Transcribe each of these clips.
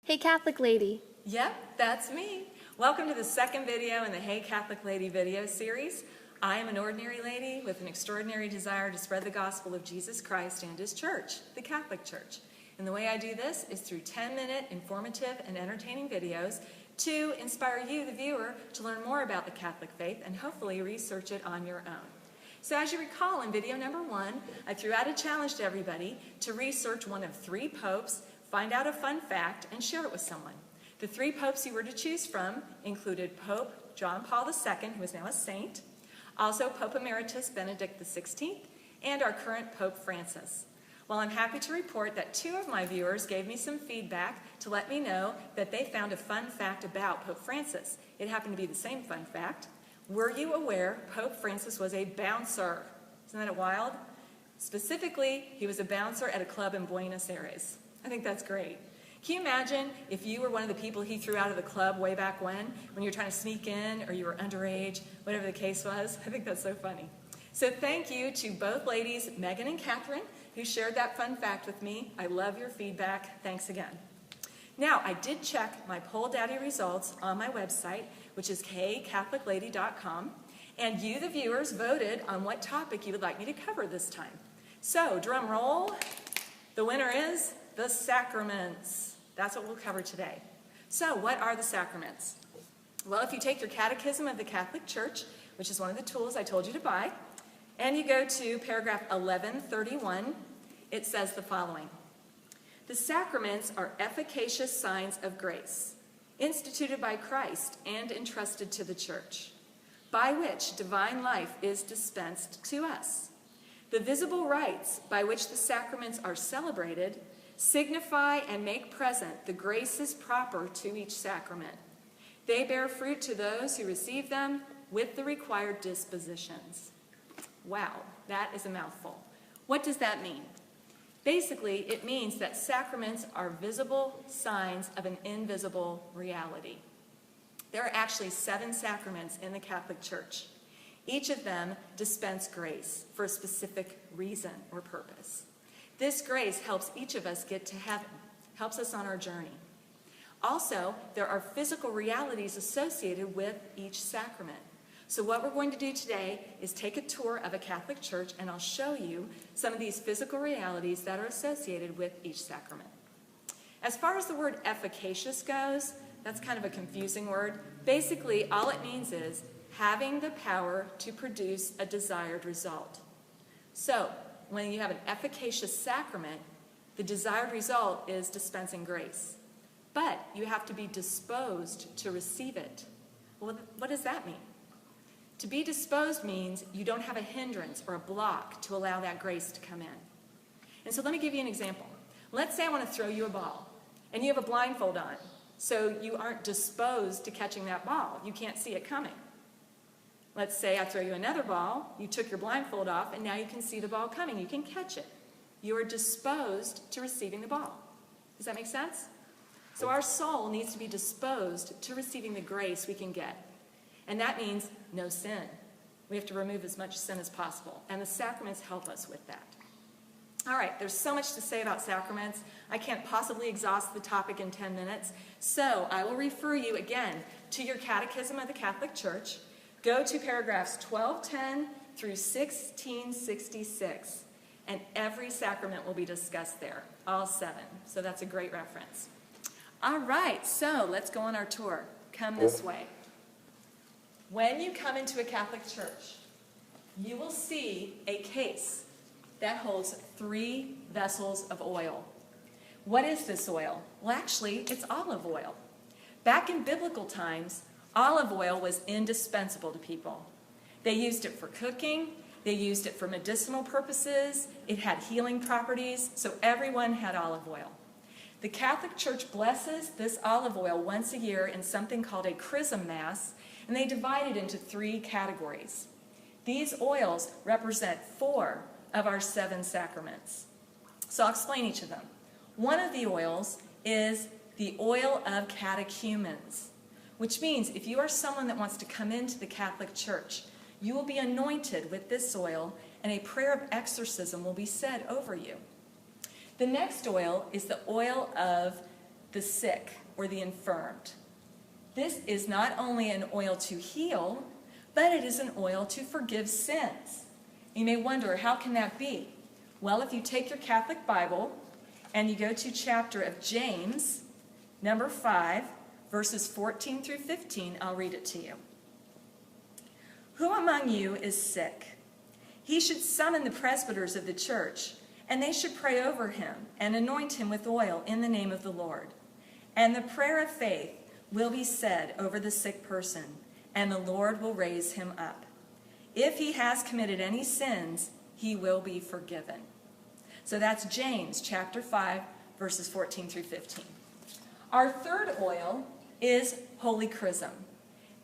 Hey Catholic Lady. Yep, that's me. Welcome to the second video in the Hey Catholic Lady video series. I am an ordinary lady with an extraordinary desire to spread the gospel of Jesus Christ and His church, the Catholic Church. And the way I do this is through 10-minute informative and entertaining videos to inspire you, the viewer, to learn more about the Catholic faith and hopefully research it on your own. So as you recall, in video number 1, I threw out a challenge to everybody to research one of 3 popes, find out a fun fact, and share it with someone. The 3 popes you were to choose from included Pope John Paul II, who is now a saint, also Pope Emeritus Benedict XVI, and our current Pope Francis. Well, I'm happy to report that 2 of my viewers gave me some feedback to let me know that they found a fun fact about Pope Francis. It happened to be the same fun fact. Were you aware Pope Francis was a bouncer? Isn't that wild? Specifically, he was a bouncer at a club in Buenos Aires. I think that's great. Can you imagine if you were one of the people he threw out of the club way back when you were trying to sneak in or you were underage, whatever the case was? I think that's so funny. So thank you to both ladies, Megan and Catherine, who shared that fun fact with me. I love your feedback. Thanks again. Now, I did check my Poll Daddy results on my website, which is heycatholiclady.com, and you, the viewers, voted on what topic you would like me to cover this time. So, drum roll, the winner is the sacraments. That's what we'll cover today. So, what are the sacraments? Well, if you take your Catechism of the Catholic Church, which is one of the tools I told you to buy, and you go to paragraph 1131, it says the following. The sacraments are efficacious signs of grace, instituted by Christ and entrusted to the Church, by which divine life is dispensed to us. The visible rites by which the sacraments are celebrated signify and make present the graces proper to each sacrament. They bear fruit to those who receive them with the required dispositions. Wow, that is a mouthful. What does that mean? Basically, it means that sacraments are visible signs of an invisible reality. There are actually 7 sacraments in the Catholic Church. Each of them dispense grace for a specific reason or purpose. This grace helps each of us get to heaven, helps us on our journey. Also, there are physical realities associated with each sacrament. So what we're going to do today is take a tour of a Catholic church, and I'll show you some of these physical realities that are associated with each sacrament. As far as the word efficacious goes, that's kind of a confusing word. Basically, all it means is having the power to produce a desired result. So, when you have an efficacious sacrament, the desired result is dispensing grace. But you have to be disposed to receive it. Well, what does that mean? To be disposed means you don't have a hindrance or a block to allow that grace to come in. And so let me give you an example. Let's say I want to throw you a ball, and you have a blindfold on, so you aren't disposed to catching that ball. You can't see it coming. Let's say I throw you another ball, you took your blindfold off, and now you can see the ball coming. You can catch it. You are disposed to receiving the ball. Does that make sense? So our soul needs to be disposed to receiving the grace we can get. And that means no sin. We have to remove as much sin as possible. And the sacraments help us with that. All right, there's so much to say about sacraments. I can't possibly exhaust the topic in 10 minutes. So I will refer you again to your Catechism of the Catholic Church. Go to paragraphs 1210 through 1666. And every sacrament will be discussed there, all 7. So that's a great reference. All right, so let's go on our tour. Come this way. When you come into a Catholic church, you will see a case that holds 3 vessels of oil. What is this oil? Well, actually, it's olive oil. Back in biblical times, olive oil was indispensable to people. They used it for cooking. They used it for medicinal purposes. It had healing properties, so everyone had olive oil. The Catholic Church blesses this olive oil once a year in something called a chrism mass, and they divide it into 3 categories. These oils represent 4 of our 7 sacraments. So I'll explain each of them. One of the oils is the oil of catechumens, which means if you are someone that wants to come into the Catholic Church, you will be anointed with this oil, and a prayer of exorcism will be said over you. The next oil is the oil of the sick, or the infirmed. This is not only an oil to heal, but it is an oil to forgive sins. You may wonder, how can that be? Well, if you take your Catholic Bible and you go to chapter of James, number 5, verses 14 through 15, I'll read it to you. Who among you is sick? He should summon the presbyters of the church, and they should pray over him and anoint him with oil in the name of the Lord. And the prayer of faith will be said over the sick person, and the Lord will raise him up. If he has committed any sins, he will be forgiven. So that's James chapter 5, verses 14 through 15. Our third oil is holy chrism.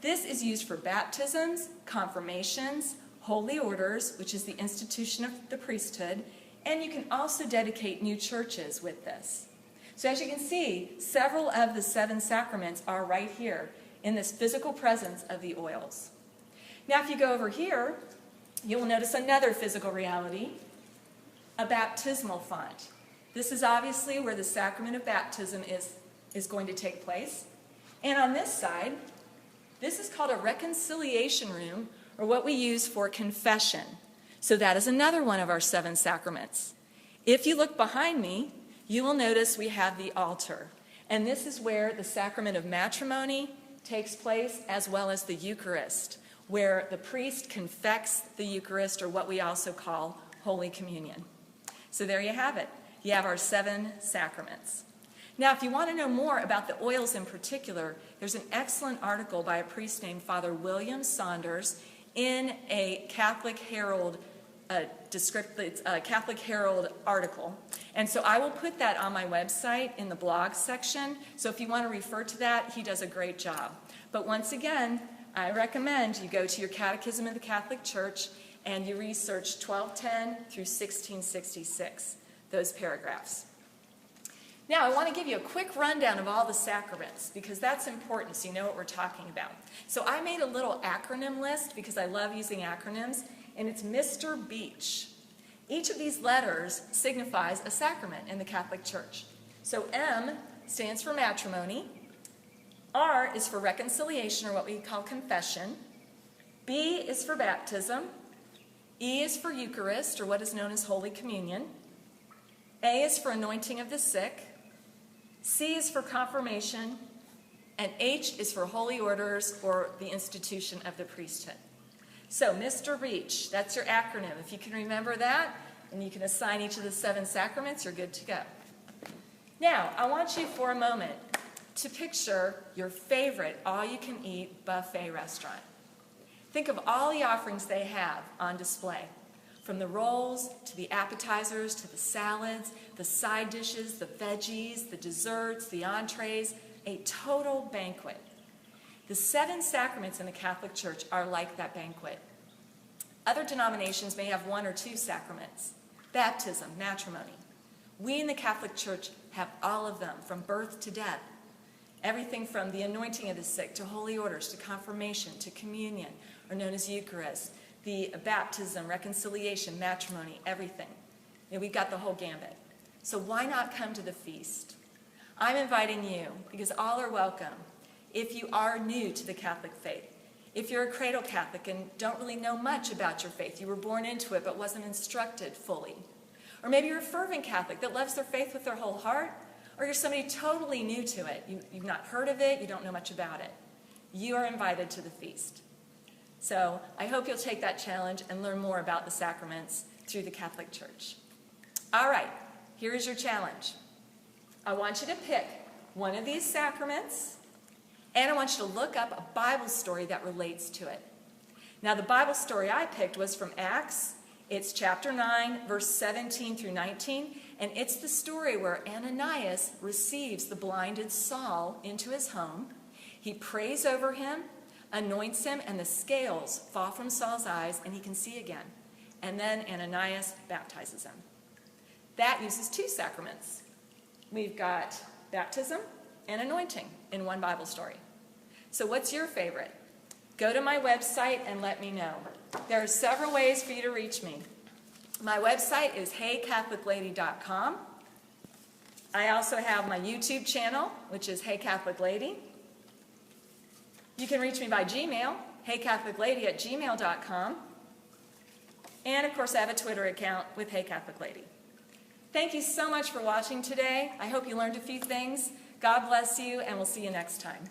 This is used for baptisms, confirmations, holy orders, which is the institution of the priesthood, and you can also dedicate new churches with this. So as you can see, several of the 7 sacraments are right here in this physical presence of the oils. Now if you go over here, you will notice another physical reality, a baptismal font. This is obviously where the sacrament of baptism is going to take place. And on this side, this is called a reconciliation room, or what we use for confession. So that is another one of our 7 sacraments. If you look behind me, you will notice we have the altar. And this is where the sacrament of matrimony takes place, as well as the Eucharist, where the priest confects the Eucharist, or what we also call Holy Communion. So there you have it. You have our 7 sacraments. Now, if you want to know more about the oils in particular, there's an excellent article by a priest named Father William Saunders in a Catholic Herald Catholic Herald article. And so I will put that on my website in the blog section. So if you want to refer to that, he does a great job. But once again, I recommend you go to your Catechism of the Catholic Church and you research 1210 through 1666, those paragraphs. Now, I want to give you a quick rundown of all the sacraments, because that's important so you know what we're talking about. So I made a little acronym list because I love using acronyms, and it's Mr. Beach. Each of these letters signifies a sacrament in the Catholic Church. So M stands for matrimony, R is for reconciliation, or what we call confession, B is for baptism, E is for Eucharist, or what is known as Holy Communion, A is for anointing of the sick, C is for confirmation, and H is for holy orders, or the institution of the priesthood. So Mr. Beach, that's your acronym. If you can remember that, and you can assign each of the 7 sacraments, you're good to go. Now, I want you for a moment to picture your favorite all-you-can-eat buffet restaurant. Think of all the offerings they have on display, from the rolls to the appetizers to the salads, the side dishes, the veggies, the desserts, the entrees, a total banquet. The 7 sacraments in the Catholic Church are like that banquet. Other denominations may have 1 or 2 sacraments: baptism, matrimony. We in the Catholic Church have all of them, from birth to death. Everything from the anointing of the sick to holy orders to confirmation to communion, or known as Eucharist, the baptism, reconciliation, matrimony, everything. We've got the whole gambit. So why not come to the feast? I'm inviting you, because all are welcome. If you are new to the Catholic faith, if you're a cradle Catholic and don't really know much about your faith, you were born into it but wasn't instructed fully. Or maybe you're a fervent Catholic that loves their faith with their whole heart, or you're somebody totally new to it. You've not heard of it, you don't know much about it. You are invited to the feast. So I hope you'll take that challenge and learn more about the sacraments through the Catholic Church. All right, here is your challenge. I want you to pick one of these sacraments, and I want you to look up a Bible story that relates to it. Now, the Bible story I picked was from Acts. It's chapter 9, verse 17 through 19, and it's the story where Ananias receives the blinded Saul into his home. He prays over him, anoints him, and the scales fall from Saul's eyes, and he can see again. And then Ananias baptizes him. That uses 2 sacraments. We've got baptism and anointing in one Bible story. So what's your favorite? Go to my website and let me know. There are several ways for you to reach me. My website is heycatholiclady.com. I also have my YouTube channel, which is Hey Catholic Lady. You can reach me by Gmail, heycatholiclady@gmail.com. And of course, I have a Twitter account with Hey Catholic Lady. Thank you so much for watching today. I hope you learned a few things. God bless you, and we'll see you next time.